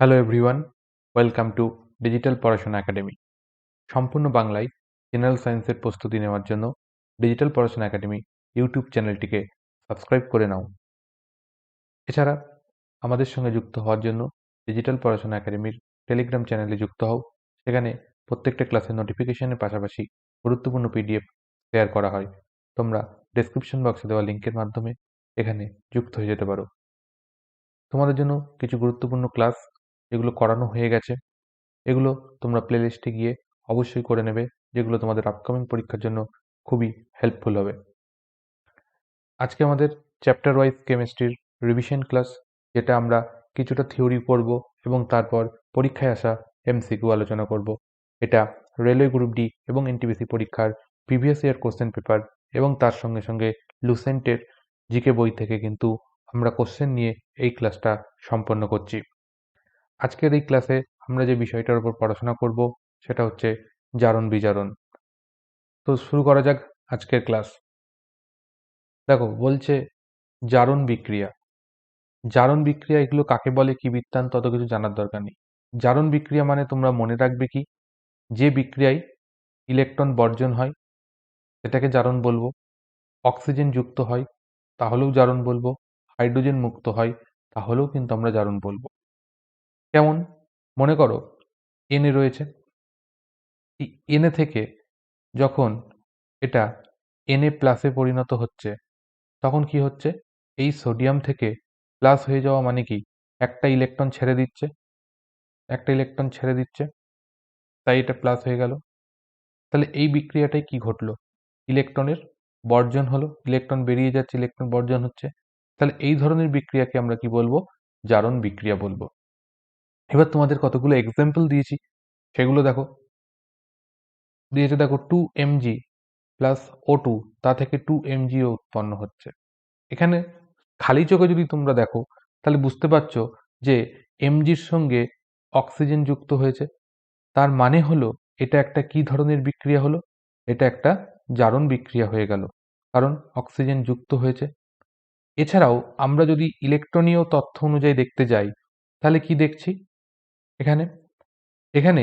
Hello everyone, welcome to digital পড়াশোনা academy. সম্পূর্ণ বাংলায় জেনারেল সায়েন্সের প্রস্তুতি নেওয়ার জন্য ডিজিটাল পড়াশোনা একাডেমি ইউটিউব চ্যানেলটিকে সাবস্ক্রাইব করে নাও। এছাড়া আমাদের সঙ্গে যুক্ত হওয়ার জন্য ডিজিটাল পড়াশোনা একাডেমির টেলিগ্রাম চ্যানেলে যুক্ত হও। সেখানে প্রত্যেকটা ক্লাসের নোটিফিকেশনের পাশাপাশি গুরুত্বপূর্ণ পিডিএফ শেয়ার করা হয়। তোমরা ডেসক্রিপশন বক্সে দেওয়া লিঙ্কের মাধ্যমে এখানে যুক্ত হয়ে যেতে পারো। তোমাদের জন্য কিছু গুরুত্বপূর্ণ ক্লাস যেগুলো করানো হয়ে গেছে, এগুলো তোমরা প্লেলিস্টে গিয়ে অবশ্যই করে নেবে, যেগুলো তোমাদের আপকামিং পরীক্ষার জন্য খুবই হেল্পফুল হবে। আজকে আমাদের চ্যাপ্টার ওয়াইজ কেমিস্ট্রির রিভিশন ক্লাস, যেটা আমরা কিছুটা থিওরি পড়ব এবং তারপর পরীক্ষায় আসা এমসিকিউ আলোচনা করব। এটা রেলওয়ে গ্রুপ ডি এবং এনটিপিসি পরীক্ষার প্রিভিয়াস ইয়ার কোশ্চেন পেপার এবং তার সঙ্গে সঙ্গে লুসেন্টের জিকে বই থেকে কিন্তু আমরা কোশ্চেন নিয়ে এই ক্লাসটা সম্পন্ন করছি। আজকের এই ক্লাসে আমরা যে বিষয়টার উপর পড়াশোনা করব সেটা হচ্ছে জারণ বিজারণ। তো শুরু করা যাক আজকের ক্লাস। দেখো, বলছে জারণ বিক্রিয়া। জারণ বিক্রিয়া এগুলো কাকে বলে, কি বৃত্তান্ত, তত কিছু জানার দরকার নেই। জারণ বিক্রিয়া মানে তোমরা মনে রাখবে কি, যে বিক্রিয়ায় ইলেকট্রন বর্জন হয় সেটাকে জারণ বলবো। অক্সিজেন যুক্ত হয় তাহলেও জারণ বলবো। হাইড্রোজেন মুক্ত হয় তাহলেও কিন্তু আমরা জারণ বলবো। কেমন? মনে করো এনে রয়েছে, এই এনে থেকে যখন এটা Na প্লাসে পরিণত হচ্ছে তখন কি হচ্ছে, এই সোডিয়াম থেকে প্লাস হয়ে যাওয়া মানে কি, একটা ইলেকট্রন ছেড়ে দিচ্ছে, তাই এটা প্লাস হয়ে গেল। তাহলে এই বিক্রিয়াটাই কি ঘটলো, ইলেকট্রনের বর্জন হলো, ইলেকট্রন বেরিয়ে যাচ্ছে, ইলেকট্রন বর্জন হচ্ছে। তাহলে এই ধরনের বিক্রিয়াকে আমরা কি বলবো, জারণ বিক্রিয়া বলবো। এবার তোমাদের কতগুলো এক্সাম্পল দিয়েছি সেগুলো দেখো। দিয়েছে দেখো 2mg প্লাস O2, তা থেকে 2mgও উৎপন্ন হচ্ছে। এখানে খালি চোখে যদি তোমরা দেখো তাহলে বুঝতে পারছো যে এমজির সঙ্গে অক্সিজেন যুক্ত হয়েছে। তার মানে হলো এটা একটা কি ধরনের বিক্রিয়া হলো, এটা একটা জারণ বিক্রিয়া হয়ে গেল, কারণ অক্সিজেন যুক্ত হয়েছে। এছাড়াও আমরা যদি ইলেকট্রনীয় তথ্য অনুযায়ী দেখতে যাই তাহলে কি দেখছি, এখানে এখানে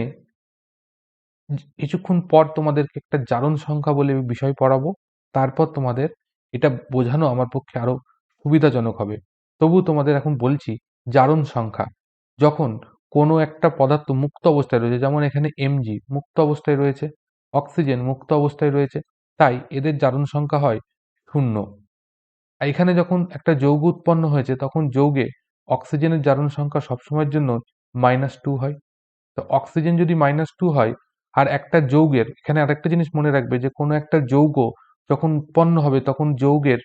কিছুক্ষণ পর তোমাদেরকে একটা জারণ সংখ্যা বলে বিষয় পড়াবো। তারপর তোমাদের এটা বোঝানো আমার পক্ষে আরো সুবিধাজনক হবে। তবু তোমাদের এখন বলছি, জারণ সংখ্যা যখন কোনো একটা পদার্থ মুক্ত অবস্থায় রয়েছে, যেমন এখানে এমজি মুক্ত অবস্থায় রয়েছে, অক্সিজেন মুক্ত অবস্থায় রয়েছে, তাই এদের জারণ সংখ্যা হয় 0। আর এখানে যখন একটা যৌগ উৎপন্ন হয়েছে তখন যৌগে অক্সিজেনের জারণ সংখ্যা সবসময়ের জন্য -2 হয়। তো অক্সিজেন যদি -2 হয়, আর একটা যৌগের, এখানে আরেকটা জিনিস মনে রাখবে যে কোনো একটা যৌগ যখন উৎপন্ন হবে তখন যৌগের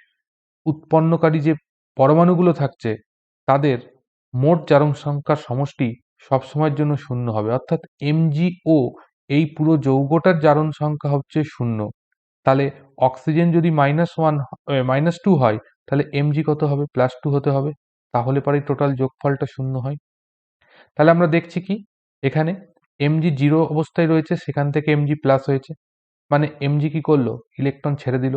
উৎপন্নকারী যে পরমাণুগুলো থাকছে তাদের মোট জারণ সংখ্যার সমষ্টি সবসময়ের জন্য 0 হবে, অর্থাৎ এমজিও এই পুরো যৌগটার জারণ সংখ্যা হচ্ছে 0। তাহলে অক্সিজেন যদি -2 হয় তাহলে এমজি কত হবে, +2 হতে হবে, তাহলে পরে টোটাল যোগফলটা 0 হয়। তাহলে আমরা দেখছি কি, এখানে এমজি জিরো অবস্থায় রয়েছে, সেখান থেকে এমজি প্লাস হয়েছে, মানে এমজি কি করলো, ইলেকট্রন ছেড়ে দিল।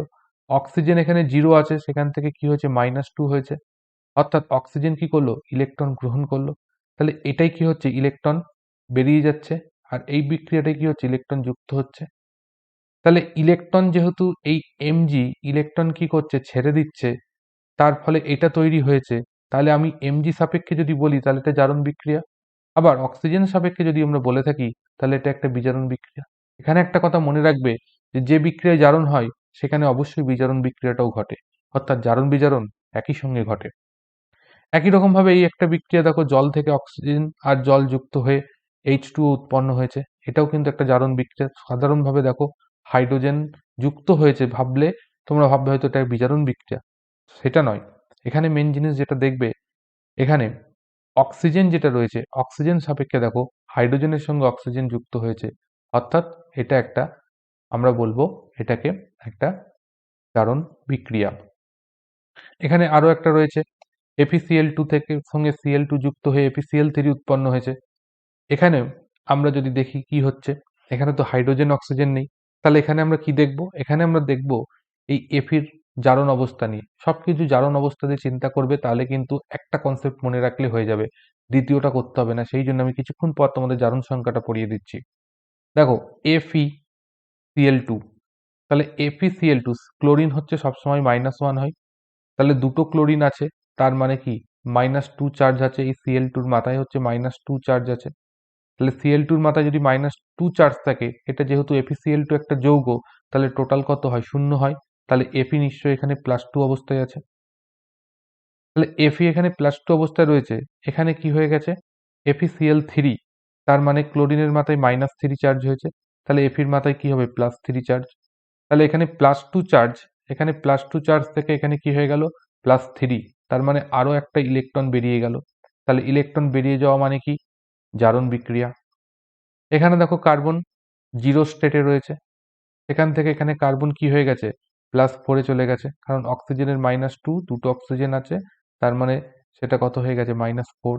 অক্সিজেন এখানে জিরো আছে, সেখান থেকে কি হয়েছে, -2 হয়েছে, অর্থাৎ অক্সিজেন কি করলো, ইলেকট্রন গ্রহণ করলো। তাহলে এটাই কি হচ্ছে, ইলেকট্রন বেরিয়ে যাচ্ছে, আর এই বিক্রিয়াটাই কি হচ্ছে, ইলেকট্রন যুক্ত হচ্ছে। তাহলে ইলেকট্রন যেহেতু এই এমজি ইলেকট্রন কি করছে, ছেড়ে দিচ্ছে, তার ফলে এটা তৈরি হয়েছে। তাহলে আমি এমজি সাপেক্ষে যদি বলি তাহলে এটা জারণ বিক্রিয়া। আবার অক্সিজেন সাপেক্ষে যদি আমরা বলে থাকি তাহলে এটা একটা বিজারণ বিক্রিয়া। এখানে একটা কথা মনে রাখবে যে যে বিক্রিয়ায় জারণ হয় সেখানে অবশ্যই বিজারণ বিক্রিয়াটাও ঘটে, অর্থাৎ জারণ বিজারণ একই সঙ্গে ঘটে। একই রকম ভাবে এই একটা বিক্রিয়া দেখো, জল থেকে অক্সিজেন আর জল যুক্ত হয়ে H2O উৎপন্ন হয়েছে, এটাও কিন্তু একটা জারণ বিক্রিয়া। সাধারণভাবে দেখো হাইড্রোজেন যুক্ত হয়েছে ভাবলে তোমরা ভাববে হয়তো এটা বিজারণ বিক্রিয়া, সেটা নয়। এখানে মেন জিনিস যেটা দেখবে, এখানে অক্সিজেন যেটা রয়েছে, অক্সিজেন সাপেক্ষে দেখো হাইড্রোজেনের সঙ্গে অক্সিজেন যুক্ত হয়েছে, অর্থাৎ এটা একটা, আমরা বলবো এটাকে একটা জারণ বিক্রিয়া। এখানে আরো একটা রয়েছে, FeCl2 থেকে সঙ্গে Cl2 যুক্ত হয়ে FeCl3 উৎপন্ন হয়েছে। এখানে আমরা যদি দেখি কি হচ্ছে, এখানে তো হাইড্রোজেন অক্সিজেন নেই, তাহলে এখানে আমরা কি দেখব, এখানে আমরা দেখব এই এফির জারণ অবস্থা নিয়ে। সবকিছু জারণ অবস্থা দিয়ে চিন্তা করবে, তাহলে কিন্তু একটা কনসেপ্ট মনে রাখলে হয়ে যাবে, দ্বিতীয়টা করতে হবে না, সেই জন্য আমি কিছুক্ষণ পর তোমাদের জারণ সংখ্যাটা পড়িয়ে দিচ্ছি। দেখো FeCl2, তাহলে FeCl2, ক্লোরিন হচ্ছে সবসময় -1 হয়, তাহলে দুটো ক্লোরিন আছে, তার মানে কি -2 চার্জ আছে, এই Cl2 র মাথায় হচ্ছে -2 চার্জ আছে। তাহলে Cl2 র মাথায় যদি -2 চার্জ থাকে, এটা যেহেতু FeCl2 একটা যৌগ, তাহলে টোটাল কত হয়? 0 হয়। তাহলে Fe নিশ্চয়ই এখানে +2 অবস্থায় আছে। তাহলে Fe এখানে +2 অবস্থায় রয়েছে, এখানে কি হয়ে গেছে? FeCl3, তার মানে ক্লোরিনের মাথায় -3 চার্জ হয়েছে, তাহলে Feর মাথায় কি হবে? +3 চার্জ। তাহলে এখানে +2 চার্জ, এখানে +2 চার্জ থেকে এখানে কি হয়ে গেল? +3, তার মানে আরো একটা ইলেকট্রন বেরিয়ে গেল। তাহলে ইলেকট্রন বেরিয়ে যাওয়া মানে কি? জারণ বিক্রিয়া। এখানে দেখো কার্বন 0 স্টেটে রয়েছে, এখান থেকে এখানে কার্বন কি হয়ে গেছে? +4 এ চলে গেছে, কারণ অক্সিজেনের -2, দুটো অক্সিজেন আছে, তার মানে সেটা কত হয়ে গেছে? -4।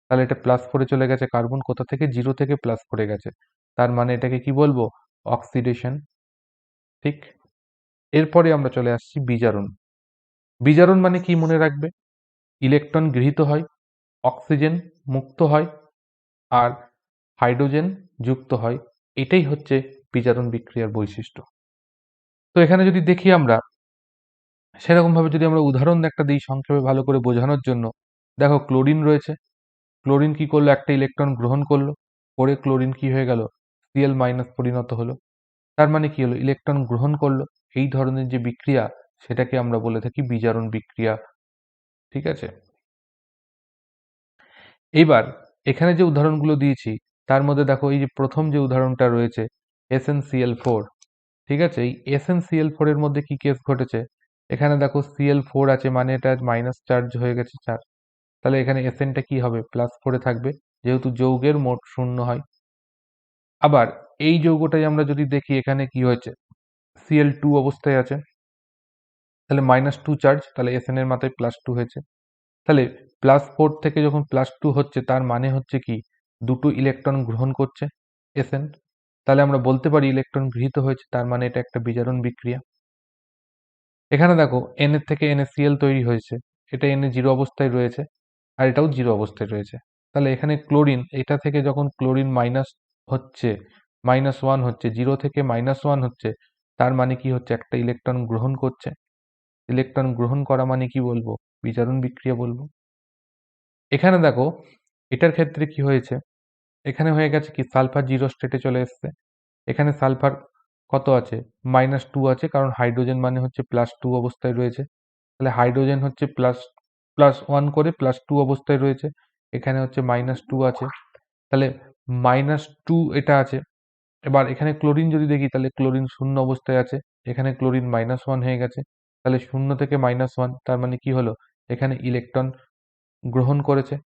তাহলে এটা +4 এ চলে গেছে, কার্বন কোথা থেকে? 0 থেকে +4 এ গেছে, তার মানে এটাকে কি বলবো? অক্সিডেশন। ঠিক। এরপরে আমরা চলে আসছি বিজারণ। বিজারণ মানে কি মনে রাখবে? ইলেকট্রন গৃহীত হয়, অক্সিজেন মুক্ত হয়, আর হাইড্রোজেন যুক্ত হয়। এটাই হচ্ছে বিজারণ বিক্রিয়ার বৈশিষ্ট্য। তো এখানে যদি দেখি আমরা, সেরকমভাবে যদি আমরা উদাহরণ একটা দিই সংক্ষেপে ভালো করে বোঝানোর জন্য, দেখো ক্লোরিন রয়েছে, ক্লোরিন কি করলো? একটা ইলেকট্রন গ্রহণ করলো, করে ক্লোরিন কি হয়ে গেল? Cl- পরিণত হলো। তার মানে কি হলো? ইলেকট্রন গ্রহণ করলো। এই ধরনের যে বিক্রিয়া, সেটাকে আমরা বলে থাকি বিজারণ বিক্রিয়া। ঠিক আছে? এইবার এখানে যে উদাহরণগুলো দিয়েছি, তার মধ্যে দেখো এই যে প্রথম যে উদাহরণটা রয়েছে SnCl4, ঠিক আছে? এই SnCl4 এর মধ্যে কি কেস ঘটেছে? এখানে দেখো Cl4 আছে, মানে এটা মাইনাস চার্জ হয়ে গেছে চার্জ, তাহলে এখানে Snটা কি হবে? +4 এ থাকবে, যেহেতু যৌগের মোট 0 হয়। আবার এই যৌগটাই আমরা যদি দেখি, এখানে কি হয়েছে? Cl2 অবস্থায় আছে, তাহলে -2 চার্জ, তাহলে Sn এর মাথায় +2 হয়েছে। তাহলে +4 থেকে যখন +2 হচ্ছে, তার মানে হচ্ছে কি? দুটো ইলেকট্রন গ্রহণ করছে Sn, তাহলে আমরা বলতে পারি ইলেকট্রন গৃহীত হয়েছে, তার মানে এটা একটা বিজারণ বিক্রিয়া। এখানে দেখো Na এর থেকে NaCl তৈরি হয়েছে, এটা Na 0 অবস্থায় রয়েছে, আর এটাও 0 অবস্থায় রয়েছে। তাহলে এখানে ক্লোরিন, এটা থেকে যখন ক্লোরিন মাইনাস হচ্ছে, -1 হচ্ছে, 0 থেকে -1 হচ্ছে, তার মানে কি হচ্ছে? একটা ইলেকট্রন গ্রহণ করছে। ইলেকট্রন গ্রহণ করা মানে কি বলবো? বিজারণ বিক্রিয়া বলবো। এখানে দেখো এটার ক্ষেত্রে কি হয়েছে? এখানে হয়ে গেছে কি? সালফার 0 স্টেটে চলে এসছে। এখানে সালফার কত আছে? -2 আছে, কারণ হাইড্রোজেন মানে হচ্ছে +2 অবস্থায় রয়েছে। তাহলে হাইড্রোজেন হচ্ছে +1 করে +2 অবস্থায় রয়েছে। এখানে হচ্ছে -2 আছে, তাহলে -2 এটা আছে। এবার এখানে ক্লোরিন যদি দেখি, তাহলে ক্লোরিন 0 অবস্থায় আছে, এখানে ক্লোরিন -1 হয়ে গেছে। তাহলে 0 থেকে -1, তার মানে কি হলো? এখানে ইলেকট্রন গ্রহণ করেছে,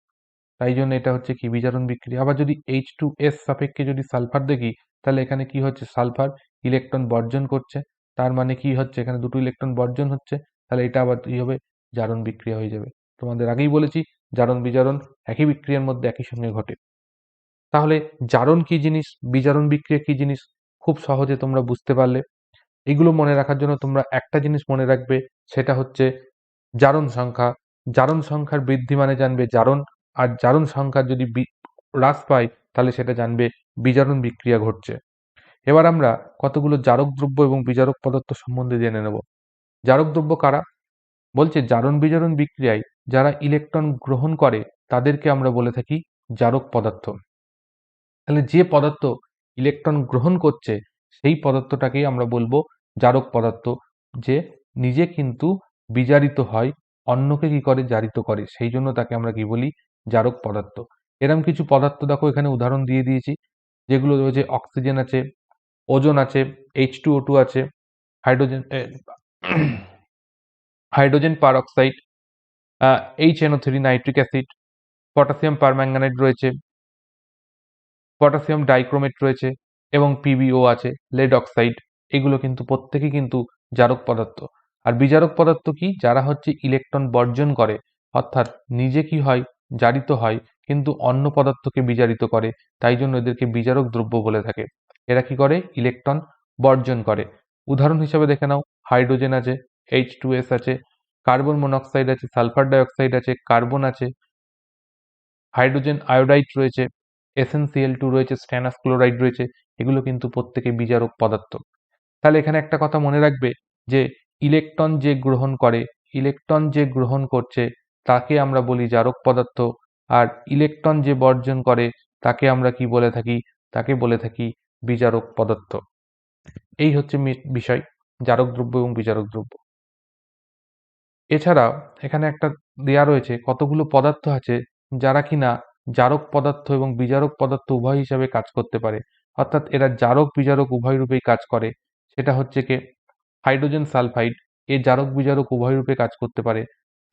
তাই জন্য এটা হচ্ছে কি? বিজারণ বিক্রিয়া। আবার যদি H2S সাপেক্ষে যদি সালফার দেখি, তাহলে এখানে কি হচ্ছে? সালফার ইলেকট্রন বর্জন করছে, তার মানে কি হচ্ছে? এখানে দুটো ইলেকট্রন বর্জন হচ্ছে, তাহলে এটা আবার কি হবে? জারণ বিক্রিয়া হয়ে যাবে। তোমাদের আগেই বলেছি, জারণ বিজারণ একই বিক্রিয়ার মধ্যে একই সঙ্গে ঘটে। তাহলে জারণ কি জিনিস, বিজারণ বিক্রিয়া কি জিনিস, খুব সহজে তোমরা বুঝতে পারলে। এগুলো মনে রাখার জন্য তোমরা একটা জিনিস মনে রাখবে, সেটা হচ্ছে জারণ সংখ্যা। জারণ সংখ্যার বৃদ্ধি মানে জানবে জারণ, আর জারণ সংখ্যার যদি হ্রাস পায়, তাহলে সেটা জানবে বিজারণ বিক্রিয়া ঘটছে। এবার আমরা কতগুলো জারক দ্রব্য এবং বিজারক পদার্থ সম্বন্ধে জেনে নেব। জারক দ্রব্য কারা? বলছে জারণ বিজারণ বিক্রিয়ায় যারা ইলেকট্রন গ্রহণ করে, তাদেরকে আমরা বলে থাকি জারক পদার্থ। তাহলে যে পদার্থ ইলেকট্রন গ্রহণ করছে, সেই পদার্থটাকেই আমরা বলবো জারক পদার্থ, যে নিজে কিন্তু বিজারিত হয়, অন্যকে কি করে? জারিত করে, সেই জন্য তাকে আমরা কি বলি? জারক পদার্থ। এরম কিছু পদার্থ দেখো এখানে উদাহরণ দিয়ে দিয়েছি, যেগুলো রয়েছে অক্সিজেন আছে, ওজোন আছে, H2O2 আছে, hydrogen hydrogen peroxide, HNO3 nitric acid, potassium permanganate রয়েছে, পটাশিয়াম ডাইক্রোমেট রয়েছে, এবং PbO আছে, লেড অক্সাইড। এগুলো কিন্তু প্রত্যেকেই কিন্তু জারক পদার্থ। আর বিজারক পদার্থ কি? যারা হচ্ছে ইলেকট্রন বর্জন করে, অর্থাৎ নিজে কি হয়? জারিত হয়, কিন্তু অন্য পদার্থকে বিজারিত করে, তাই জন্য এদেরকে বিজারক দ্রব্য বলে থাকে। এরা কি করে? ইলেকট্রন বর্জন করে। উদাহরণ হিসেবে দেখে নাও, হাইড্রোজেন আছে, H2S আছে, কার্বন মনোক্সাইড আছে, সালফার ডাইঅক্সাইড আছে, কার্বন আছে, হাইড্রোজেন আয়োডাইড রয়েছে, SnCl2 রয়েছে, স্ট্যানাস ক্লোরাইড রয়েছে, এগুলো কিন্তু প্রত্যেকে বিজারক পদার্থ। তাহলে এখানে একটা কথা মনে রাখবে যে ইলেকট্রন যে গ্রহণ করছে তাকে আমরা বলি জারক পদার্থ, আর ইলেকট্রন যে বর্জন করে তাকে আমরা কি বলে থাকি? তাকে বলে থাকি বিজারক পদার্থ। এই হচ্ছে বিষয়, জারক দ্রব্য এবং বিজারক দ্রব্য। এছাড়া এখানে একটা দেয়া রয়েছে কতগুলো পদার্থ আছে যারা কিনা জারক পদার্থ এবং বিজারক পদার্থ উভয় হিসাবে কাজ করতে পারে, অর্থাৎ এরা জারক বিজারক উভয় রূপেই কাজ করে। সেটা হচ্ছে কি, হাইড্রোজেন সালফাইড এ জারক বিজারক উভয় রূপে কাজ করতে পারে,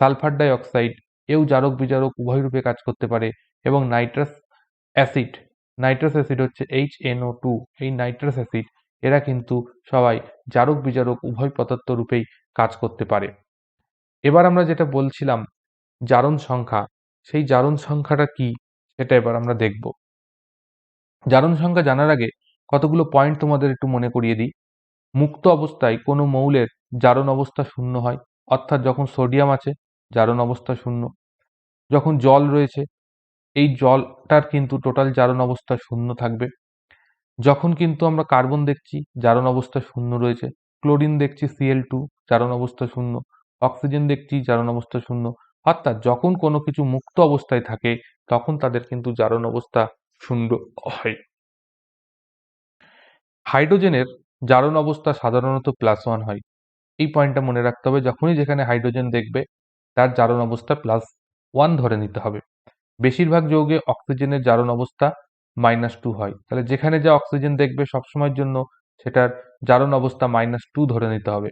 সালফার ডাই অক্সাইড এও জারক বিজারক উভয় রূপে কাজ করতে পারে, এবং অ্যাসিড নাইট্রাস অ্যাসিড হচ্ছে HNO2, এই নাইট্রাস অ্যাসিড এরা কিন্তু সবাই জারক বিজারক উভয় পদার্থ রূপেই কাজ করতে পারে। এবার আমরা যেটা বলছিলাম জারণ সংখ্যা, সেই জারণ সংখ্যাটা কি সেটা এবার আমরা দেখব। জারণ সংখ্যা জানার আগে কতগুলো পয়েন্ট তোমাদের একটু মনে করিয়ে দিই। মুক্ত অবস্থায় কোনো মৌলের জারণ অবস্থা শূন্য হয়, অর্থাৎ যখন সোডিয়াম আছে জারণ অবস্থা শূন্য, যখন জল রয়েছে এই জলটার কিন্তু টোটাল জারণ অবস্থা শূন্য থাকবে, যখন কিন্তু আমরা কার্বন দেখছি জারণ অবস্থা শূন্য রয়েছে, ক্লোরিন দেখছি Cl2 জারণ অবস্থা শূন্য, অক্সিজেন দেখছি জারণ অবস্থা শূন্য, অর্থাৎ যখন কোনো কিছু মুক্ত অবস্থায় থাকে তখন তাদের কিন্তু জারণ অবস্থা শূন্য হয়। হাইড্রোজেনের জারণ অবস্থা সাধারণত +1 হয়। এই পয়েন্টটা মনে রাখতে হবে, যখনই যেখানে হাইড্রোজেন দেখবে তার জারণ অবস্থা +1 ধরে নিতে হবে। বেশিরভাগ যৌগে অক্সিজেনের জারণ অবস্থা -2 হয়, তাহলে যেখানে যা অক্সিজেন দেখবে সবসময়ের জন্য সেটার জারণ অবস্থা -2 ধরে নিতে হবে।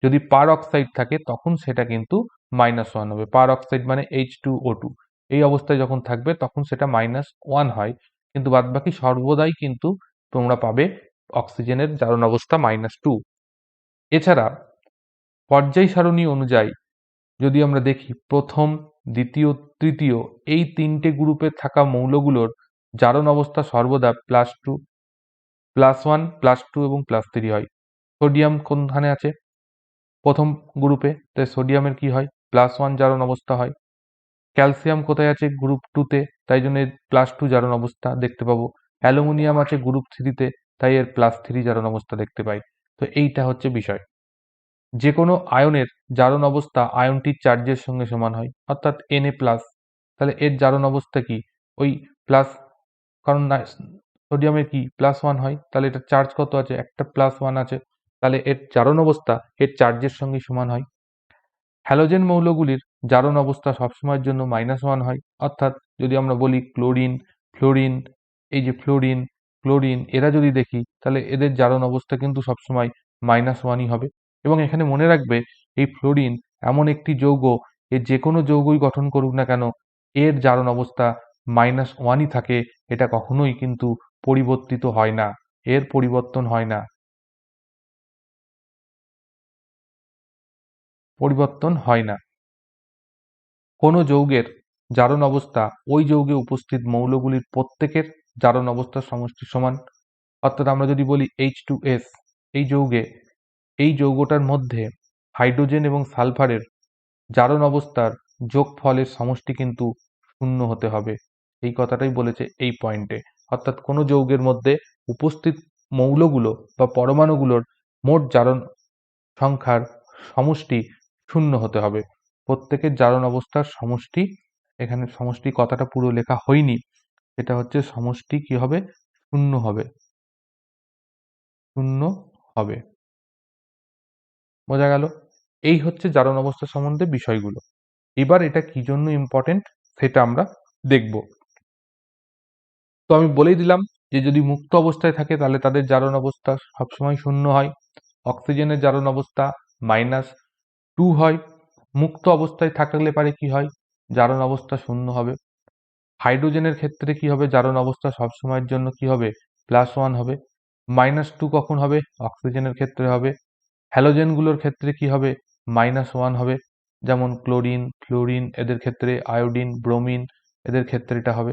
যদি পার অক্সাইড থাকে তখন সেটা কিন্তু -1 হবে। পার অক্সাইড মানে H2O2, এই অবস্থায় যখন থাকবে তখন সেটা -1 হয়, কিন্তু বাদবাকি সর্বদাই কিন্তু তোমরা পাবে অক্সিজেনের জারণ অবস্থা -2। এছাড়া পর্যায় সারণী অনুযায়ী যদি আমরা দেখি প্রথম, দ্বিতীয়, তৃতীয় এই তিনটে গ্রুপে থাকা মৌলগুলোর জারণ অবস্থা সর্বদা +2, +1, +2 এবং +3 হয়। সোডিয়াম কোনখানে আছে? প্রথম গ্রুপে, তাই সোডিয়ামের কি হয়? +1 জারণ অবস্থা হয়। ক্যালসিয়াম কোথায় আছে? গ্রুপ 2 তে, তাই জন্য এর +2 জারণ অবস্থা দেখতে পাবো। অ্যালুমিনিয়াম আছে গ্রুপ 3 তে, তাই এর +3 জারণ অবস্থা দেখতে পাই। তো এইটা হচ্ছে বিষয়। যে কোনো আয়নের জারণ অবস্থা আয়নটির চার্জের সঙ্গে সমান হয়, অর্থাৎ Na+। তাহলে এর জারণ অবস্থা কি? ওই প্লাস, কারণ না সোডিয়ামের কি +1 হয়, তাহলে এটার চার্জ কত আছে? একটা +1 আছে, তাহলে এর জারণ অবস্থা এর চার্জের সঙ্গে সমান হয়। হ্যালোজেন মৌলগুলির জারণ অবস্থা সবসময়ের জন্য -1 হয়, অর্থাৎ যদি আমরা বলি ক্লোরিন, ফ্লোরিন, এই যে ক্লোরিন এরা যদি দেখি তাহলে এদের জারণ অবস্থা কিন্তু সবসময় -1ই হবে। এবং এখানে মনে রাখবে এই ফ্লোরিন এমন একটি যৌগ, এর যে কোনো যৌগই গঠন করুক না কেন এর জারণ অবস্থা -1ই থাকে, এটা কখনোই কিন্তু পরিবর্তিত হয় না, এর পরিবর্তন হয় না, পরিবর্তন হয় না। কোনো যৌগের জারণ অবস্থা ওই যৌগে উপস্থিত মৌলগুলির প্রত্যেকের জারণ অবস্থার সমষ্টি সমান, অর্থাৎ আমরা যদি বলি H2S এই যৌগটার মধ্যে হাইড্রোজেন এবং সালফারের জারণ অবস্থার যোগফলের সমষ্টি কিন্তু শূন্য হতে হবে, এই কথাটাই বলেছে এই পয়েন্টে। অর্থাৎ কোনো যৌগের মধ্যে উপস্থিত মৌলগুলো বা পরমাণুগুলোর মোট জারণ সংখ্যার সমষ্টি শূন্য হতে হবে। প্রত্যেকের জারণ অবস্থার সমষ্টি, এখানে সমষ্টি কথাটা পুরো লেখা হয়নি, এটা হচ্ছে সমষ্টি কি হবে? শূন্য হবে, শূন্য হবে। বোঝা গেল? এই হচ্ছে জারণ অবস্থা সম্বন্ধে বিষয়গুলো। এবার এটা কি জন্য ইম্পর্টেন্ট সেটা আমরা দেখব। তো আমি বলেই দিলাম যে যদি মুক্ত অবস্থায় থাকে তাহলে তাদের জারণ অবস্থা সবসময় শূন্য হয়। অক্সিজেনের জারণ অবস্থা -2 হয়। মুক্ত অবস্থায় থাকলে পারে কি হয়? জারণ অবস্থা শূন্য হবে। হাইড্রোজেনের ক্ষেত্রে কি হবে? জারণ অবস্থা সবসময়ের জন্য কি হবে? +1 হবে। -2 কখন হবে? অক্সিজেনের ক্ষেত্রে হবে। হ্যালোজেনগুলোর ক্ষেত্রে কি হবে? -1 হবে। যেমন ক্লোরিন, ফ্লোরিন এদের ক্ষেত্রে, আয়োডিন, ব্রোমিন এদের ক্ষেত্রে এটা হবে।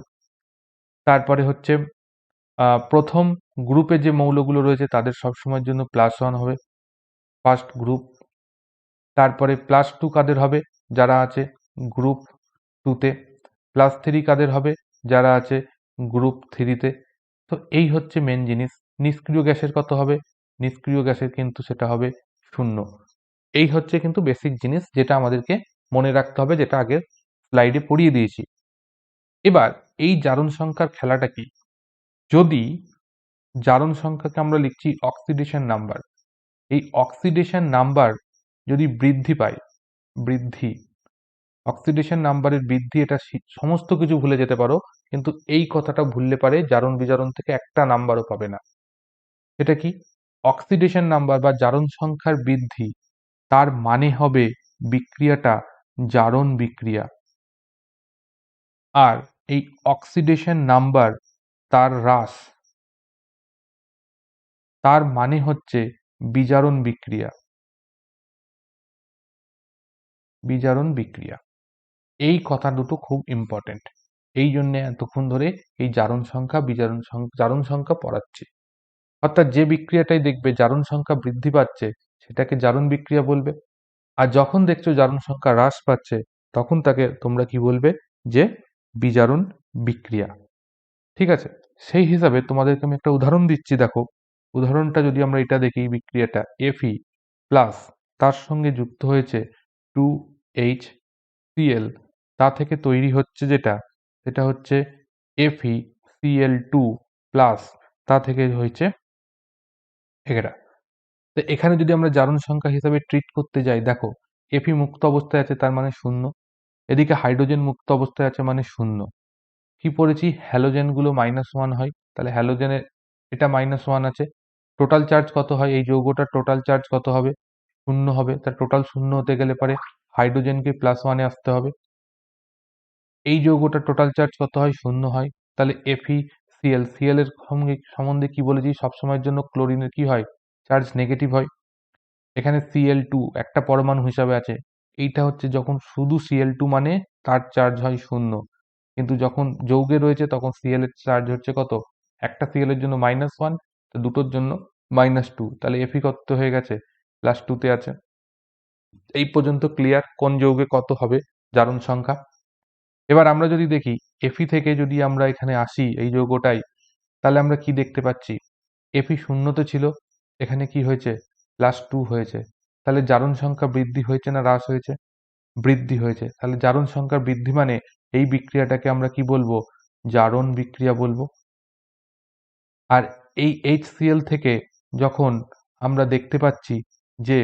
তারপরে হচ্ছে প্রথম গ্রুপে যে মৌলগুলো রয়েছে তাদের সবসময়ের জন্য +1 হবে, ফার্স্ট গ্রুপ। তারপরে +2 কাদের হবে? যারা আছে গ্রুপ 2 তে। +3 কাদের হবে? যারা আছে গ্রুপ 3-তে। তো এই হচ্ছে মেন জিনিস। নিষ্ক্রিয় গ্যাসের কত হবে? নিষ্ক্রিয় গ্যাসের কিন্তু সেটা হবে 0। এই হচ্ছে কিন্তু বেসিক জিনিস যেটা আমাদেরকে মনে রাখতে হবে, যেটা আগের স্লাইডে পড়িয়ে দিয়েছি। এবার এই জারণ সংখ্যার খেলাটা কি? যদি জারণ সংখ্যাকে আমরা লিখছি অক্সিডেশন নাম্বার, এই অক্সিডেশন নাম্বার যদি বৃদ্ধি পায়, বৃদ্ধি, অক্সিডেশন নাম্বারের বৃদ্ধি, এটা সমস্ত কিছু ভুলে যেতে পারো, কিন্তু এই কথাটা ভুললে পারে জারণ বিজারণ থেকে একটা নাম্বারও পাবে না। এটা কি? অক্সিডেশন নাম্বার বা জারণ সংখ্যার বৃদ্ধি, তার মানে হবে বিক্রিয়াটা জারণ বিক্রিয়া। আর এই অক্সিডেশন নাম্বার তার হ্রাস, তার মানে হচ্ছে বিজারণ বিক্রিয়া। বিজারণ বিক্রিয়া, এই কথা দুটো খুব ইম্পর্টেন্ট। এই জন্য এতক্ষণ ধরে এই জারণ সংখ্যা জারণ সংখ্যা পড়াচ্ছি। অর্থাৎ যে বিক্রিয়াটাই দেখবে জারণ সংখ্যা বৃদ্ধি পাচ্ছে, সেটাকে জারণ বিক্রিয়া বলবে। আর যখন দেখছো জারণ সংখ্যা হ্রাস পাচ্ছে, তখন তাকে তোমরা কি বলবে? যে বিজারণ বিক্রিয়া। ঠিক আছে? সেই হিসাবে তোমাদেরকে আমি একটা উদাহরণ দিচ্ছি, দেখো। উদাহরণটা যদি আমরা এটা দেখি, বিক্রিয়াটা Fe প্লাস তার সঙ্গে যুক্ত হয়েছে 2HCl, তা থেকে তৈরি হচ্ছে যেটা, সেটা হচ্ছে FeCl2 প্লাস, তা থেকে হয়েছে এটা। তো এখানে যদি আমরা জারণ সংখ্যা হিসাবে ট্রিট করতে যাই, দেখো Fe মুক্ত অবস্থায় আছে, তার মানে 0। এদিকে হাইড্রোজেন মুক্ত অবস্থায় আছে, মানে 0। কি পড়েছি? হ্যালোজেনগুলো -1 হয়, তাহলে হ্যালোজেনের এটা -1 আছে। টোটাল চার্জ কত হয়? এই যৌগটার টোটাল চার্জ কত হবে? 0 হবে। তার টোটাল 0 হতে গেলে পরে হাইড্রোজেনকে +1-এ আসতে হবে। এই যৌগটার টোটাল চার্জ কত হয়? 0 হয়। তাহলে FeCl, Cl এর সম্বন্ধে কি বলেছি? সবসময়ের জন্য ক্লোরিনের কি হয়? চার্জ নেগেটিভ হয়। এখানে Cl2 একটা পরমাণু হিসাবে আছে। এইটা হচ্ছে যখন শুধু Cl2, মানে তার চার্জ হয় 0। কিন্তু যখন যৌগে রয়েছে তখন Cl এর চার্জ হচ্ছে কত? একটা Cl এর জন্য -1, তো দুটোর জন্য -2। তাহলে Fe কত হয়ে গেছে? +2 তে আছে। এই পর্যন্ত ক্লিয়ার কোন যৌগে কত হবে জারণ সংখ্যা। এবার আমরা যদি দেখি Fe থেকে যদি আমরা এখানে আসি এই যৌগটাই, তাহলে আমরা কি দেখতে পাচ্ছি? Fe 0-তে ছিল, এখানে কি হয়েছে? +2 হয়েছে। তাহলে জারণ সংখ্যা বৃদ্ধি হয়েছে না হ্রাস হয়েছে? বৃদ্ধি হয়েছে। তাহলে জারণ সংখ্যার বৃদ্ধি মানে এই বিক্রিয়াটাকে আমরা কি বলবো? জারণ বিক্রিয়া বলবো। আর এই HCl থেকে যখন আমরা দেখতে পাচ্ছি যে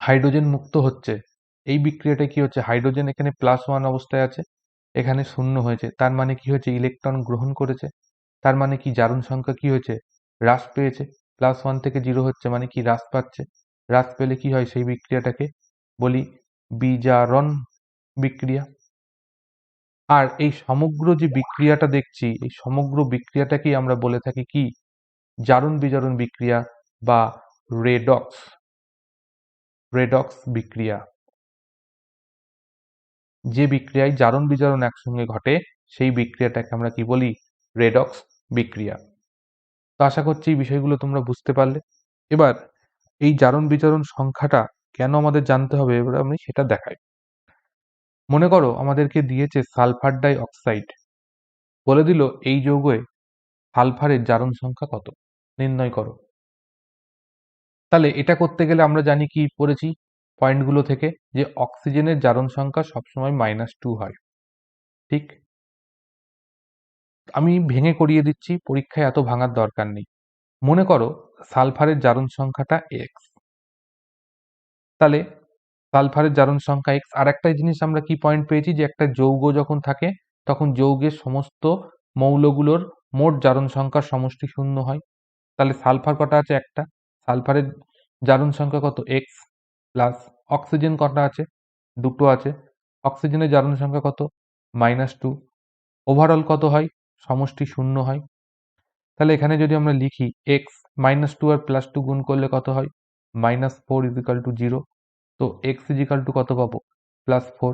হাইড্রোজেন মুক্ত হচ্ছে, এই বিক্রিয়াটা কি হচ্ছে? হাইড্রোজেন এখানে +1 অবস্থায় আছে, এখানে 0 হয়েছে। তার মানে কি হয়েছে? ইলেকট্রন গ্রহণ করেছে। তার মানে কি জারণ সংখ্যা কি হয়েছে? হ্রাস পেয়েছে। +1 থেকে 0 হচ্ছে, মানে কি হ্রাস পাচ্ছে। হ্রাস পেলে কি হয়? সেই বিক্রিয়াটাকে বলি বিজারণ বিক্রিয়া। আর এই সমগ্র যে বিক্রিয়াটা দেখছি, এই সমগ্র বিক্রিয়াটাকেই আমরা বলে থাকি কি? জারণ বিজারণ বিক্রিয়া বা রেডক্স, রেডক্স বিক্রিয়া। যে বিক্রিয়ায় জারণ বিজারণ একসঙ্গে ঘটে, সেই বিক্রিয়াটাকে আমরা কি বলি? রেডক্স বিক্রিয়া। তো আশা করছি এই বিষয়গুলো তোমরা বুঝতে পারলে। এবার এই জারণ বিজারণ সংখ্যাটা কেন আমাদের জানতে হবে, এবার আমি সেটা দেখাই। মনে করো আমাদেরকে দিয়েছে সালফার ডাই অক্সাইড, বলে দিল এই যৌগে সালফারের জারণ সংখ্যা কত, নির্ণয় করো। তাহলে এটা করতে গেলে আমরা জানি কি পড়েছি পয়েন্টগুলো থেকে, যে অক্সিজেনের জারণ সংখ্যা সবসময় -2 হয়। ঠিক? আমি ভেঙে করিয়ে দিচ্ছি, পরীক্ষায় এত ভাঙার দরকার নেই। মনে করো সালফারের জারণ সংখ্যাটা x, তাহলে সালফারের জারণ সংখ্যা x। আর একটা জিনিস আমরা কি পয়েন্ট পেয়েছি, যে একটা যৌগ যখন থাকে তখন যৌগের সমস্ত মৌলগুলোর মোট জারণ সংখ্যার সমষ্টি 0 হয়। তাহলে সালফার কটা আছে? একটা। সালফারের জারণ সংখ্যা কত? x plus. অক্সিজেন কটা আছে? দুটো আছে। অক্সিজেনের জারণ সংখ্যা কত? -2। ওভারঅল কত হয়? সমষ্টি 0 হয়। তাহলে এখানে যদি আমরা লিখি x, -2 আর +2 গুণ করলে কত হয়? -4 = 0। তো x = কত পাবো? +4।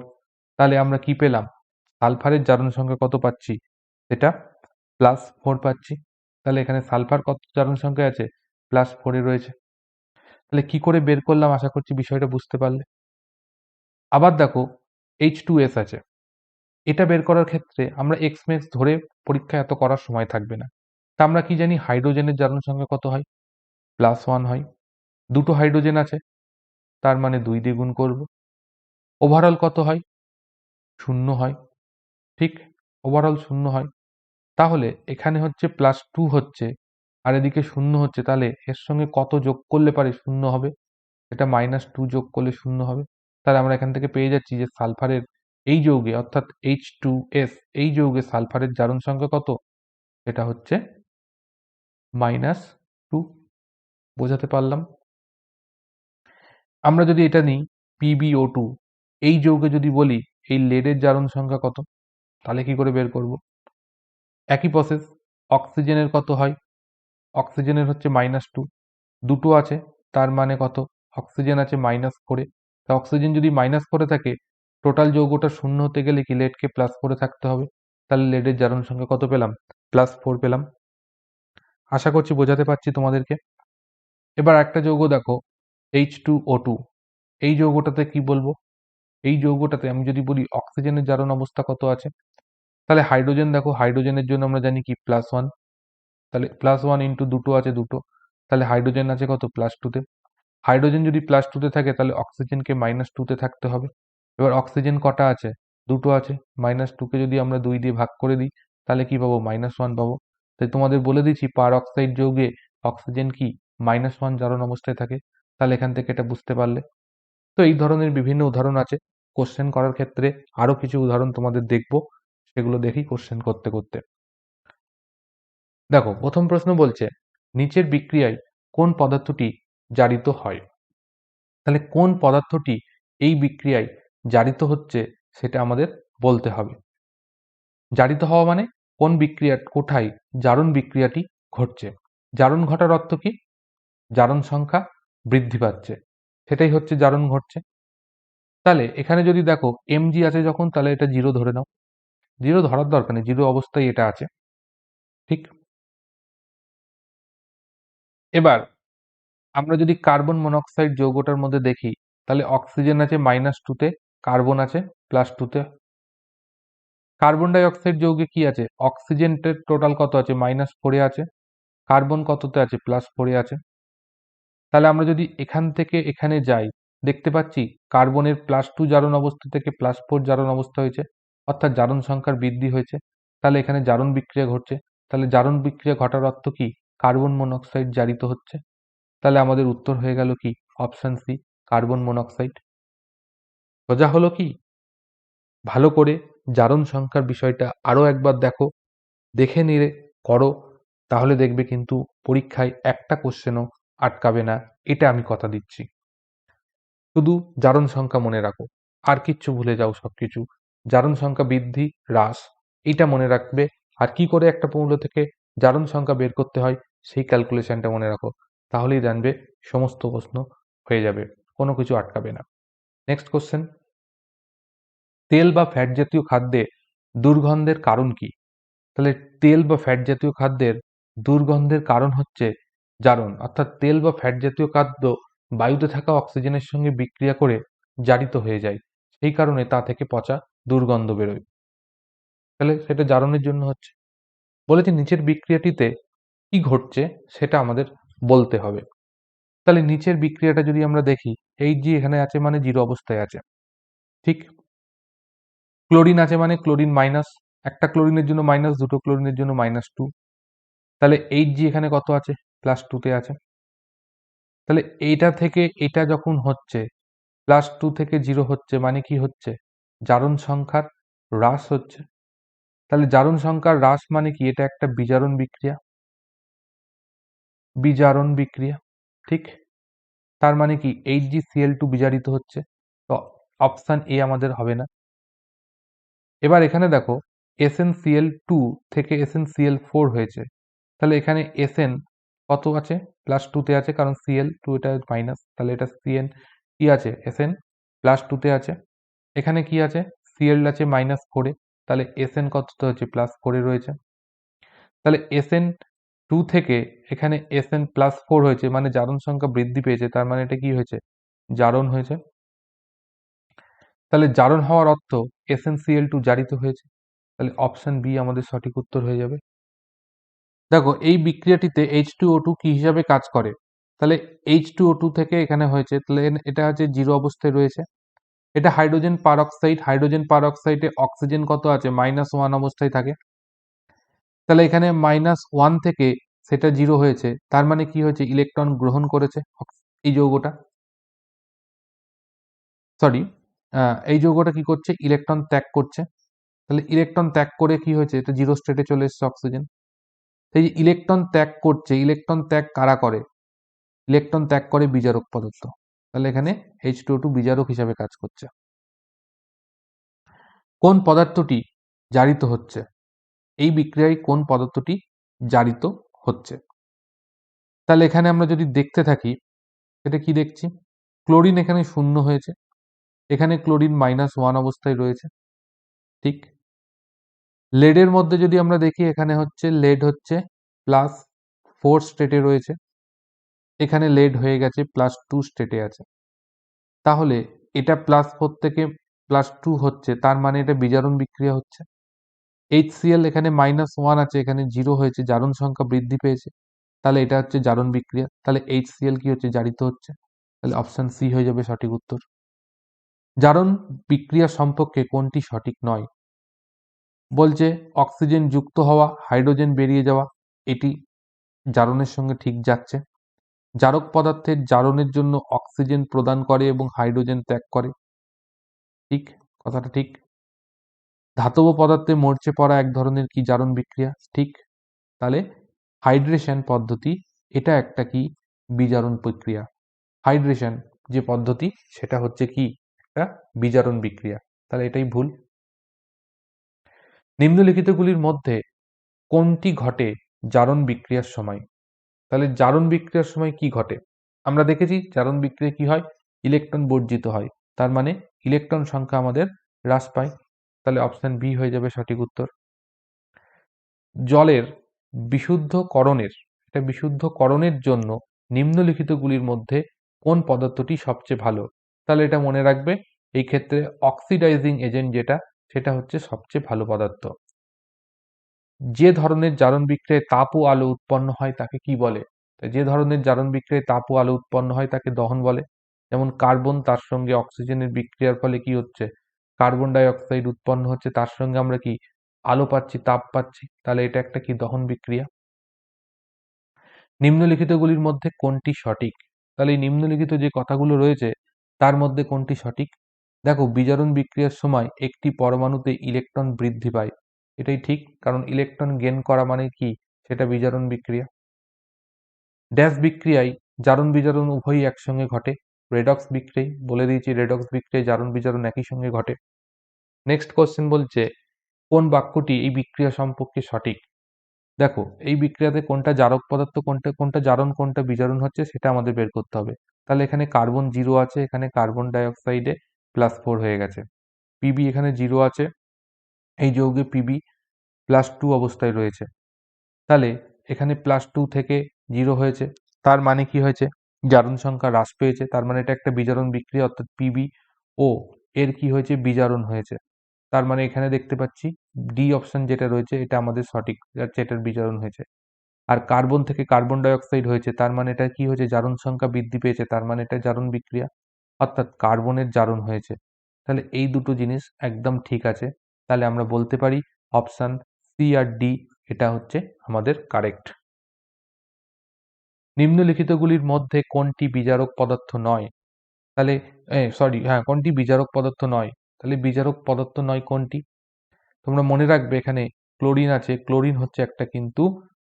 তাহলে আমরা কি পেলাম? সালফারের জারণ সংখ্যা কত পাচ্ছি? এটা +4 পাচ্ছি। তাহলে এখানে সালফার কত জারণ সংখ্যা আছে? +4 এ রয়েছে। তাহলে কি করে বের করলাম? আশা করছি বিষয়টা বুঝতে পারলে। আবার দেখো H2S আছে। এটা বের করার ক্ষেত্রে আমরা এক্স ম্যাক্স ধরে পরীক্ষা এত করার সময় থাকবে না। তা আমরা কি জানি হাইড্রোজেনের জারণ সংখ্যা কত হয়? +1 হয়। দুটো হাইড্রোজেন আছে, তার মানে 2 দিয়ে গুণ করব। ওভারঅল কত হয়? 0 হয়। ঠিক? ওভারঅল 0 হয়। তাহলে এখানে হচ্ছে +2 হচ্ছে আর এদিকে 0 হচ্ছে, তাহলে এর সঙ্গে কত যোগ করলে পারে 0 হবে? এটা -2 যোগ করলে 0 হবে। তাহলে আমরা এখান থেকে পেয়ে যাচ্ছি যে সালফারের এই যৌগে অর্থাৎ H2S এই যৌগে সালফারের জারণ সংখ্যা কত? এটা হচ্ছে -2। বোঝাতে পারলাম? আমরা যদি এটা নিই PbO2 এই যৌগে যদি বলি এই লেডের জারণ সংখ্যা কত? তাহলে কি করে বের করব? একই প্রসেস। অক্সিজেনের কত হয়? অক্সিজেনের হচ্ছে -2। দুটো আছে, তার মানে কত? অক্সিজেন আছে -4 এ। তা অক্সিজেন যদি -4 এ থাকে, টোটাল যৌগটা শূন্য হতে গেলে কি লেডকে +4 এ থাকতে হবে। তাহলে লেডের জারণ সংখ্যা কত পেলাম? +4 পেলাম। আশা করছি বোঝাতে পারছি তোমাদেরকে। এবার একটা যৌগ দেখো H2O2 এই যৌগটাতে কি বলবো? এই যৌগটাতে আমি যদি বলি অক্সিজেনের জারণ অবস্থা কত আছে? তাহলে হাইড্রোজেন দেখো, হাইড্রোজেনের জন্য আমরা জানি কি +1। তাহলে +1 ইন্টু দুটো আছে দুটো, তাহলে হাইড্রোজেন আছে কত? +2 তে। হাইড্রোজেন যদি +2 তে থাকে তাহলে অক্সিজেনকে -2 তে থাকতে হবে। এবার অক্সিজেন কটা আছে? দুটো আছে। -2 কে যদি আমরা 2 দিয়ে ভাগ করে দিই তাহলে কি পাবো? -1 পাবো। তাই তোমাদের বলে দিচ্ছি পার অক্সাইড যৌগে অক্সিজেন কি -1 জারণ অবস্থায় থাকে। তাহলে এখান থেকে এটা বুঝতে পারলে। তো এই ধরনের বিভিন্ন উদাহরণ আছে। কোশ্চেন করার ক্ষেত্রে আরো কিছু উদাহরণ তোমাদের দেখবো, সেগুলো দেখি কোশ্চেন করতে করতে। দেখো প্রথম প্রশ্ন বলছে নিচের বিক্রিয়ায় কোন পদার্থটি জারিত হয়? তাহলে কোন পদার্থটি এই বিক্রিয়ায় জারিত হচ্ছে সেটা আমাদের বলতে হবে। জারিত হওয়া মানে কোন বিক্রিয়া কোথায় জারণ বিক্রিয়াটি ঘটছে। জারণ ঘটার অর্থ কি? জারণ সংখ্যা বৃদ্ধি পাচ্ছে, সেটাই হচ্ছে জারণ ঘটছে। তাহলে এখানে যদি দেখো mg আছে যখন, তাহলে এটা 0 ধরে নাও। 0 ধরার দরকার নেই, 0 অবস্থায় এটা আছে। ঠিক? এবার আমরা যদি কার্বন মনোক্সাইড যৌগটার মধ্যে দেখি তাহলে অক্সিজেন আছে -2 তে, কার্বন আছে +2 তে। কার্বন ডাই অক্সাইড যৌগে কি আছে? অক্সিজেনের টোটাল কত আছে? -4 এ আছে। কার্বন কততে আছে? +4 এ আছে। তাহলে আমরা যদি এখান থেকে এখানে যাই, দেখতে পাচ্ছি কার্বনের +2 জারণ অবস্থা থেকে +4 জারণ অবস্থা হয়েছে, অর্থাৎ জারণ সংখ্যার বৃদ্ধি হয়েছে। তাহলে এখানে জারণ বিক্রিয়া ঘটছে। তাহলে জারণ বিক্রিয়া ঘটার অর্থ কি? কার্বন মনোক্সাইড জারিত হচ্ছে। তাহলে আমাদের উত্তর হয়ে গেল কি? Option C, carbon monoxide. সোজা হলো কি? ভালো করে জারণ সংখ্যার বিষয়টা আরো একবার দেখো, দেখে নিলে করো, তাহলে দেখবে কিন্তু পরীক্ষায় একটা কোশ্চেনও আটকাবে না, এটা আমি কথা দিচ্ছি। শুধু জারণ সংখ্যা মনে রাখো, আর কিচ্ছু ভুলে যাও সবকিছু। জারণ সংখ্যা বৃদ্ধি হ্রাস এইটা মনে রাখবে, আর কি করে একটা মৌল থেকে জারণ সংখ্যা বের করতে হয় সেই ক্যালকুলেশনটা মনে রাখো, তাহলেই জানবে সমস্ত প্রশ্ন হয়ে যাবে, কোনো কিছু আটকাবে না। নেক্সট কোশ্চেন, তেল বা ফ্যাট জাতীয় খাদ্যে দুর্গন্ধের কারণ কি? তাহলে তেল বা ফ্যাট জাতীয় খাদ্যের দুর্গন্ধের কারণ হচ্ছে জারণ, অর্থাৎ তেল বা ফ্যাট জাতীয় খাদ্য বায়ুতে থাকা অক্সিজেনের সঙ্গে বিক্রিয়া করে জারিত হয়ে যায়, সেই কারণে তা থেকে পচা দুর্গন্ধ বেরোয়। তাহলে সেটা জারণের জন্য হচ্ছে। বলেছি নিচের বিক্রিয়াটিতে কি ঘটছে সেটা আমাদের বলতে হবে। তাহলে নিচের বিক্রিয়াটা যদি আমরা দেখি, এই যে এখানে আছে মানে 0 অবস্থায় আছে। ঠিক? ক্লোরিন আছে মানে ক্লোরিন মাইনাস, একটা ক্লোরিনের জন্য মাইনাস, দুটো ক্লোরিনের জন্য -2। তাহলে Hg এখানে কত আছে? +2 তে আছে। তাহলে এইটা থেকে এটা যখন হচ্ছে, +2 থেকে 0 হচ্ছে মানে কি হচ্ছে? জারণ সংখ্যার হ্রাস হচ্ছে। তাহলে জারণ সংখ্যার হ্রাস মানে কি? এটা একটা বিজারণ বিক্রিয়া। বিজারণ বিক্রিয়া। ঠিক? তার মানে কি HgCl2 বিজারিত হচ্ছে। তো অপশন এ আমাদের হবে না। এবার এখানে দেখো SnCl2 থেকে SnCl4 হয়েছে। তাহলে এখানে Sn কত আছে? +2 তে আছে, কারণ Cl2 এটা মাইনাস, তাহলে এটা Cn কি আছে? Sn +2 তে আছে। এখানে কি আছে? Cl আছে -4 এ, তাহলে Sn কততে হচ্ছে? +4 এ রয়েছে। তাহলে Sn2 থেকে এখানে Sn +4 হয়েছে মানে জারণ সংখ্যা বৃদ্ধি পেয়েছে, তার মানে এটা কি হয়েছে? জারণ হয়েছে। তাহলে জারণ হওয়ার অর্থ SnCl2 জারিত হয়েছে। তাহলে অপশন বি আমাদের সঠিক উত্তর হয়ে যাবে। দেখো এই বিক্রিয়াটিতে H2O2 কি হিসাবে কাজ করে? তাহলে H2O2 থেকে এখানে হয়েছে, তাহলে এটা হচ্ছে জিরো অবস্থায় রয়েছে। এটা হাইড্রোজেন পারঅক্সাইড, হাইড্রোজেন পারঅক্সাইডে অক্সিজেন কত আছে? -1 অবস্থায় থাকে। তাহলে এখানে -1 থেকে সেটা জিরো হয়েছে, তার মানে কি হয়েছে? ইলেকট্রন গ্রহণ করেছে এই যৌগটা, সরি, এই যৌগটা কি করছে? ইলেকট্রন ত্যাগ করছে। তাহলে ইলেকট্রন ত্যাগ করে কি হয়েছে? এটা জিরো স্টেটে চলে এসেছে অক্সিজেন। এই যে ইলেকট্রন ত্যাগ করছে, ইলেকট্রন ত্যাগ কারা করে? ইলেকট্রন ত্যাগ করে বিজারক পদার্থ। তাহলে এখানে H2O2 বিজারক হিসাবে কাজ করছে। কোন পদার্থটি জারিত হচ্ছে? এই বিক্রিয়ায় কোন পদার্থটি জারিত হচ্ছে? তাহলে এখানে আমরা যদি দেখতে থাকি, এটা কি দেখছি? ক্লোরিন এখানে শূন্য হয়েছে, এখানে ক্লোরিন -1 অবস্থায় রয়েছে, ঠিক। লেডের মধ্যে যদি আমরা দেখি, এখানে হচ্ছে লেড হচ্ছে +4 স্টেটে রয়েছে, এখানে লেড হয়ে গেছে +2 স্টেটে আছে। তাহলে এটা +4 থেকে +2 হচ্ছে, তার মানে এটা বিজারণ বিক্রিয়া হচ্ছে। HCl এখানে -1 আছে, এখানে 0 হয়েছে, জারণ সংখ্যা বৃদ্ধি পেয়েছে। তাহলে এটা হচ্ছে জারণ বিক্রিয়া। তাহলে HCl কি হচ্ছে? জারিত হচ্ছে। তাহলে অপশন সি হয়ে যাবে সঠিক উত্তর। জারণ বিক্রিয়া সম্পর্কে কোনটি সঠিক নয়? বলছে অক্সিজেন যুক্ত হওয়া, হাইড্রোজেন বেরিয়ে যাওয়া, এটি জারণের সঙ্গে ঠিক যাচ্ছে। জারক পদার্থের জারণের জন্য অক্সিজেন প্রদান করে এবং হাইড্রোজেন ত্যাগ করে, ঠিক, কথাটা ঠিক। ধাতব পদার্থে মরচে পড়া এক ধরনের কি জারণ বিক্রিয়া, ঠিক। তাহলে হাইড্রেশন পদ্ধতি, এটা একটা কি বিজারণ প্রক্রিয়া। হাইড্রেশন যে পদ্ধতি, সেটা হচ্ছে কি একটা বিজারণ বিক্রিয়া। তাহলে এটাই ভুল। নিম্নলিখিতগুলির মধ্যে কোনটি ঘটে জারণ বিক্রিয়ার সময়? তাহলে জারণ বিক্রিয়ার সময় কি ঘটে? আমরা দেখেছি জারণ বিক্রিয়া কি হয়? ইলেকট্রন বর্জিত হয়, তার মানে ইলেকট্রন সংখ্যা আমাদের হ্রাস পায়। তাহলে অপশন বি হয়ে যাবে সঠিক উত্তর। জলের বিশুদ্ধকরণের জন্য নিম্নলিখিতগুলির মধ্যে কোন পদার্থটি সবচেয়ে ভালো? তাহলে এটা মনে রাখবে, এই ক্ষেত্রে অক্সিডাইজিং এজেন্ট যেটা, সেটা হচ্ছে সবচেয়ে ভালো পদার্থ। যে ধরনের জারণ বিক্রিয়ায় তাপ ও আলো উৎপন্ন হয় তাকে কি বলে? যে ধরনের জারণ বিক্রিয়ায় তাপ ও আলো উৎপন্ন হয় তাকে দহন বলে। যেমন কার্বন, তার সঙ্গে অক্সিজেনের বিক্রিয়ার ফলে কি হচ্ছে? কার্বন ডাই অক্সাইড উৎপন্ন হচ্ছে, তার সঙ্গে আমরা কি আলো পাচ্ছি, তাপ পাচ্ছি। তাহলে এটা একটা কি দহন বিক্রিয়া। নিম্নলিখিতগুলির মধ্যে কোনটি সঠিক? তাহলে এই নিম্নলিখিত যে কথাগুলো রয়েছে, তার মধ্যে কোনটি সঠিক? দেখো, বিজারণ বিক্রিয়ার সময় একটি পরমাণুতে ইলেকট্রন বৃদ্ধি পায়, এটাই ঠিক, কারণ ইলেকট্রন গেইন করা মানে কি? সেটা বিজারণ বিক্রিয়া। ড্যাশ বিক্রিয়ায় জারণ বিজারণ উভয়ই একসঙ্গে ঘটে। রেডক্স বিক্রিয়ায়, বলে দিয়েছি রেডক্স বিক্রিয়ায় জারণ বিজারণ একই সঙ্গে ঘটে। নেক্সট কোশ্চেন বলছে, কোন বাক্যটি এই বিক্রিয়া সম্পর্কে সঠিক? দেখো, এই বিক্রিয়াতে কোনটা জারক পদার্থ, কোনটা কোনটা জারণ, কোনটা বিজারণ হচ্ছে, সেটা আমাদের বের করতে হবে। তাহলে এখানে কার্বন 0 আছে, এখানে কার্বন ডাই অক্সাইডে +4 হয়ে গেছে। পিবি এখানে 0 আছে, এই যৌগে পিবি +2 অবস্থায় রয়েছে। তাহলে এখানে +2 থেকে 0 হয়েছে, তার মানে কি হয়েছে? জারণ সংখ্যা হ্রাস পেয়েছে, তার মানে এটা একটা বিজারণ বিক্রিয়া, অর্থাৎ পিবি ও এর কি হয়েছে? বিজারণ হয়েছে। তার মানে এখানে দেখতে পাচ্ছি ডি অপশন যেটা রয়েছে, এটা আমাদের সঠিক যাচ্ছে, এটার বিজারণ হয়েছে। আর কার্বন থেকে কার্বন ডাই অক্সাইড হয়েছে, তার মানে এটা কি হয়েছে? জারণ সংখ্যা বৃদ্ধি পেয়েছে, তার মানে এটা জারণ বিক্রিয়া, অর্থাৎ কার্বনের জারণ হয়েছে। তাহলে এই দুটো জিনিস একদম ঠিক আছে। তাহলে আমরা বলতে পারি অপশন সি আর ডি এটা হচ্ছে আমাদের কারেক্ট। নিম্নলিখিতগুলির মধ্যে কোনটি বিজারক পদার্থ নয়? তাহলে কোনটি বিজারক পদার্থ নয়? তাহলে বিজারক পদার্থ নয় কোনটি? তোমরা মনে রাখবে, এখানে ক্লোরিন আছে, ক্লোরিন হচ্ছে একটা কিন্তু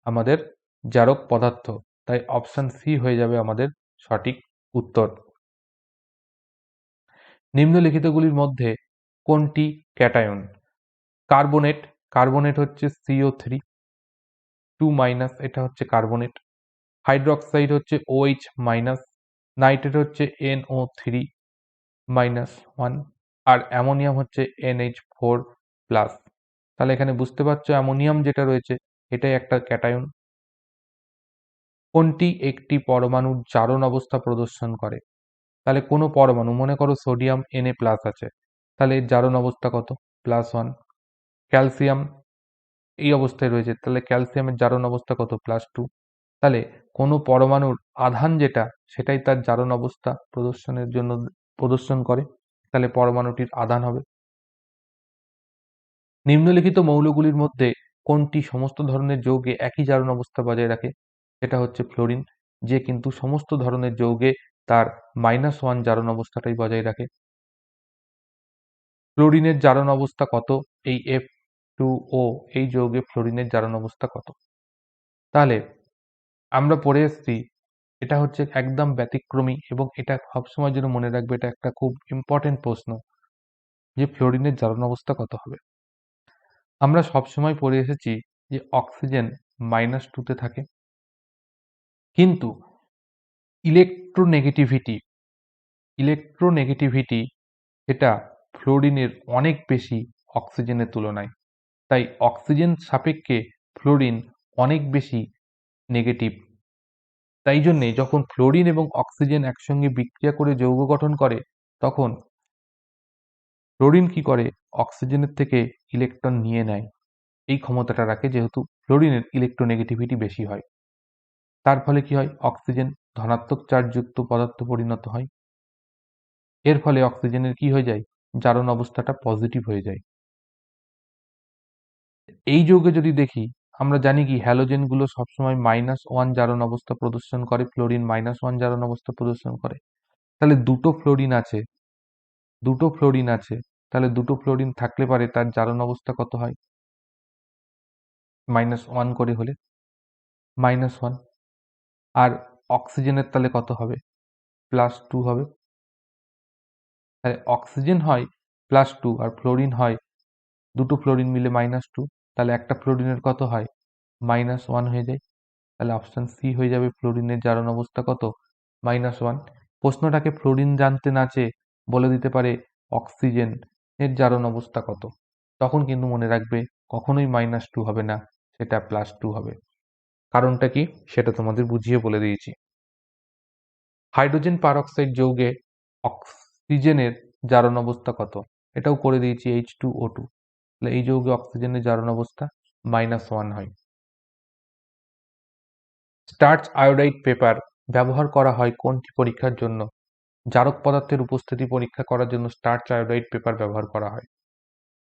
আমাদের জারক পদার্থ। তাই অপশন সি হয়ে যাবে আমাদের সঠিক উত্তর। নিম্নলিখিতগুলির মধ্যে কোনটি ক্যাটায়ন? কার্বনেট, কার্বনেট হচ্ছে CO3 2-, এটা হচ্ছে কার্বনেট। হাইড্রোক্সাইড হচ্ছে OH-, নাইট্রেট হচ্ছে NO3-1, আর অ্যামোনিয়াম হচ্ছে NH4+। তাহলে এখানে বুঝতে পারছো অ্যামোনিয়াম যেটা রয়েছে, এটাই একটা ক্যাটায়ন। কোনটি একটি পরমাণুর জারণ অবস্থা প্রদর্শন করে? তাহলে কোনো পরমাণু, মনে করো সোডিয়াম Na+ আছে, তাহলে এর জারণ অবস্থা কত? +1। ক্যালসিয়াম এই অবস্থায় রয়েছে, তাহলে ক্যালসিয়ামের জারণ অবস্থা কত? +2। তাহলে কোনো পরমাণুর আধান যেটা সেটাই তার জারণ অবস্থা প্রদর্শনের জন্য প্রদর্শন করে, তাহলে পরমাণুটির আধান হবে। নিম্নলিখিত মৌলগুলির মধ্যে কোনটি সমস্ত ধরনের যৌগে একই জারণ অবস্থা বজায় রাখে? সেটা হচ্ছে ফ্লোরিন, যে কিন্তু সমস্ত ধরনের যৌগে তার -1 জারণ অবস্থাটাই বজায় রাখে। ফ্লোরিনের জারণ অবস্থা কত? এই F2O এই যৌগে ফ্লোরিনের জারণ অবস্থা কত? তাহলে আমরা পড়ে এসেছি, এটা হচ্ছে একদম ব্যতিক্রমী এবং এটা সবসময়ের জন্য মনে রাখবে, এটা একটা খুব ইম্পর্টেন্ট প্রশ্ন যে ফ্লোরিনের জারণ অবস্থা কত হবে। আমরা সবসময় পড়ে এসেছি যে অক্সিজেন -2 তে থাকে, কিন্তু ইলেকট্রোনেগেটিভিটি ইলেকট্রোনেগেটিভিটি এটা ফ্লোরিনের অনেক বেশি অক্সিজেনের তুলনায়। তাই অক্সিজেন সাপেক্ষে ফ্লোরিন অনেক বেশি নেগেটিভ। তাই জন্যে যখন ফ্লোরিন এবং অক্সিজেন একসঙ্গে বিক্রিয়া করে যৌগ গঠন করে, তখন ফ্লোরিন কি করে? অক্সিজেনের থেকে ইলেকট্রন নিয়ে নেয়। এই ক্ষমতাটা রাখে, যেহেতু ফ্লোরিনের ইলেকট্রোনেগেটিভিটি বেশি হয়। তার ফলে কি হয়? অক্সিজেন ধনাত্মক চার্জযুক্ত পদার্থ পরিণত হয়। এর ফলে অক্সিজেনের কি হয়ে যায়? জারণ অবস্থাটা পজিটিভ হয়ে যায়। এই যৌগে যদি দেখি, আমরা জানি কি হ্যালোজেনগুলো সবসময় -1 জারণ অবস্থা প্রদর্শন করে, ফ্লোরিন -1 জারণ অবস্থা প্রদর্শন করে। তাহলে দুটো ফ্লোরিন আছে, তাহলে দুটো ফ্লোরিন থাকলে পারে তার জারণ অবস্থা কত হয়? -1 করে হলে -1। আর অক্সিজেনের তাহলে কত হবে? +2 হবে। তাহলে অক্সিজেন হয় +2 আর ফ্লোরিন হয়, দুটো ফ্লোরিন মিলে -2, তাহলে একটা ফ্লোরিনের কত হয়? -1 হয়ে যায়। তাহলে অপশন সি হয়ে যাবে, ফ্লোরিনের জারণ অবস্থা কত? -1। প্রশ্নটাকে ফ্লোরিন জানতে না চেয়ে বলে দিতে পারে অক্সিজেন এর জারণ অবস্থা কত, তখন কিন্তু মনে রাখবে কখনোই -2 হবে না, সেটা +2 হবে। কারণটা কি সেটা তোমাদের বুঝিয়ে বলে দিয়েছি। হাইড্রোজেন পারঅক্সাইড যৌগে অক্সিজেনের জারণ অবস্থা কত? এটাও করে দিয়েছি, H2O2। তাহলে এই যৌগে অক্সিজেনের জারণ অবস্থা -1 হয়। স্টার্চ আয়োডাইড পেপার ব্যবহার করা হয় কোনটি পরীক্ষার জন্য? জারক পদার্থের উপস্থিতি পরীক্ষা করার জন্য স্টার্চ আয়োডাইড পেপার ব্যবহার করা হয়।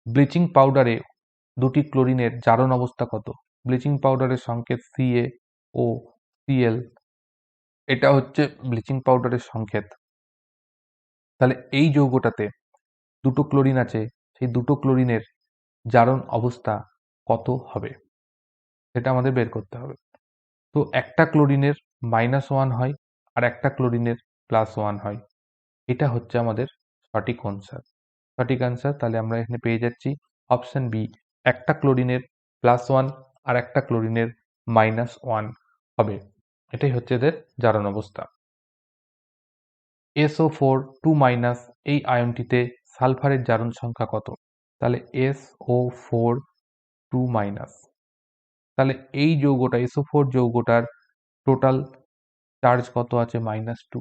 ব্লিচিং পাউডারে দুটি ক্লোরিনের জারণ অবস্থা কত? ব্লিচিং পাউডারের সংকেত CaOCl, এটা হচ্ছে ব্লিচিং পাউডারের সংকেত। তাহলে এই যৌগটাতে দুটো ক্লোরিন আছে, সেই দুটো ক্লোরিনের জারণ অবস্থা কত হবে সেটা আমাদের বের করতে হবে। তো একটা ক্লোরিনের -1 হয় আর একটা ক্লোরিনের +1 হয়। এটা হচ্ছে আমাদের সঠিক অ্যান্সার। তাহলে আমরা এখানে পেয়ে যাচ্ছি অপশন বি, একটা ক্লোরিনের +1 আর একটা ক্লোরিনের -1 হবে। এটাই হচ্ছে এদের জারণ অবস্থা। SO4 2- এই আয়নটিতে সালফারের জারণ সংখ্যা কত? তাহলে SO4 2-, তাহলে এই যৌগটা SO4 যৌগটার টোটাল চার্জ কত আছে? -2।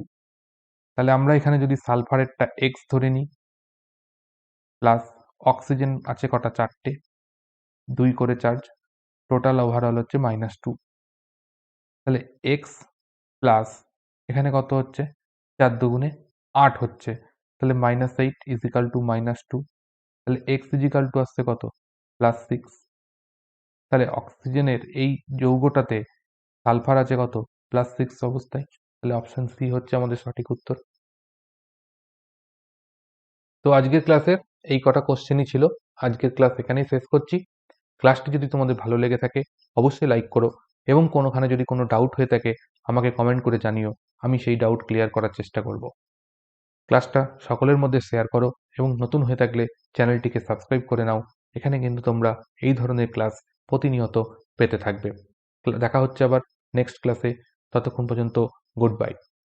তাহলে আমরা এখানে যদি সালফারেরটা X ধরে নিই, প্লাস অক্সিজেন আছে কটা? 4টে, 2 করে চার্জ, টোটাল ওভারঅল হচ্ছে -2। তাহলে X প্লাস এখানে কত হচ্ছে? 4 দুগুণে 8 হচ্ছে, তাহলে -8 = -2। তাহলে X = আসছে কত? +6। তাহলে অক্সিজেনের এই যৌগটাতে সালফার আছে কত? +6 অবস্থায়। তাহলে অপশন সি হচ্ছে আমাদের সঠিক উত্তর। তো আজকের ক্লাসের এই কটা কোশ্চেনই ছিল। আজকের ক্লাস এখানেই শেষ করছি। ক্লাসটি যদি তোমাদের ভালো লেগে থাকে অবশ্যই লাইক করো, এবং কোনোখানে যদি কোনো ডাউট হয়ে থাকে আমাকে কমেন্ট করে জানিও, আমি সেই ডাউট ক্লিয়ার করার চেষ্টা করব। ক্লাসটা সকলের মধ্যে শেয়ার করো এবং নতুন হয়ে থাকলে চ্যানেলটিকে সাবস্ক্রাইব করে নাও। এখানে কিন্তু তোমরা এই ধরনের ক্লাস প্রতিনিয়ত পেতে থাকবে। দেখা হচ্ছে আবার নেক্সট ক্লাসে। ততক্ষণ পর্যন্ত গুড বাই।